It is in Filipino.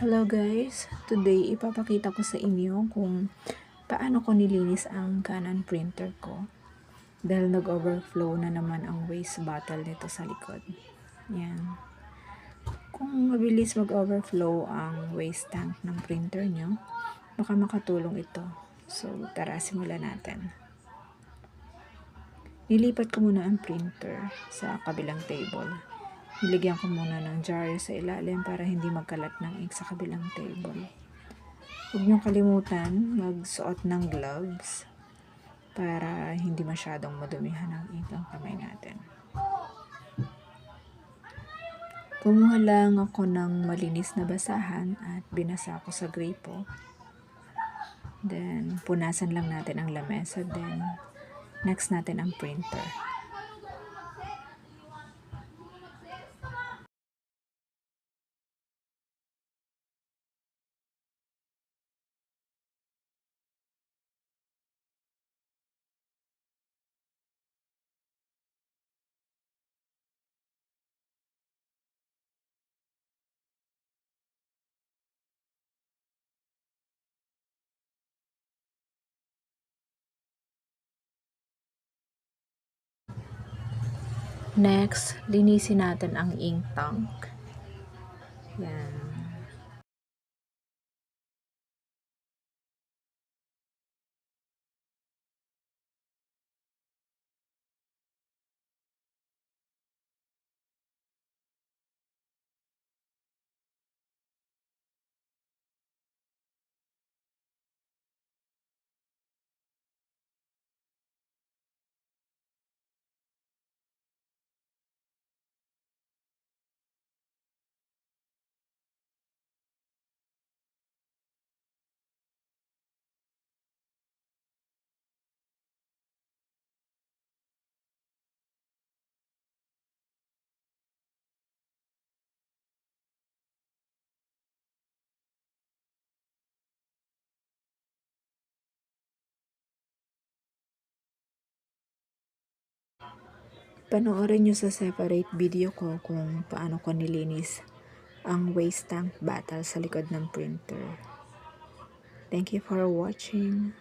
Hello guys! Today ipapakita ko sa inyo kung paano ko nilinis ang Canon printer ko dahil nag-overflow na naman ang waste bottle nito sa likod. Yan. Kung mabilis mag-overflow ang waste tank ng printer nyo, baka makatulong ito. So tara, simulan natin. Nilipat ko muna ang printer sa kabilang table. Nilagyan ko muna ng jar sa ilalim para hindi magkalat ng ink sa kabilang table. Huwag niyong kalimutan magsuot ng gloves para hindi masyadong madumihan ng ink ang kamay natin. Kumuha lang ako ng malinis na basahan at binasa ko sa gripo. Then, punasan lang natin ang lamesa. Then, next natin ang printer. Next, linisin natin ang ink tank. Yan. Panoorin nyo sa separate video ko kung paano ko nilinis ang waste tank bottle sa likod ng printer. Thank you for watching.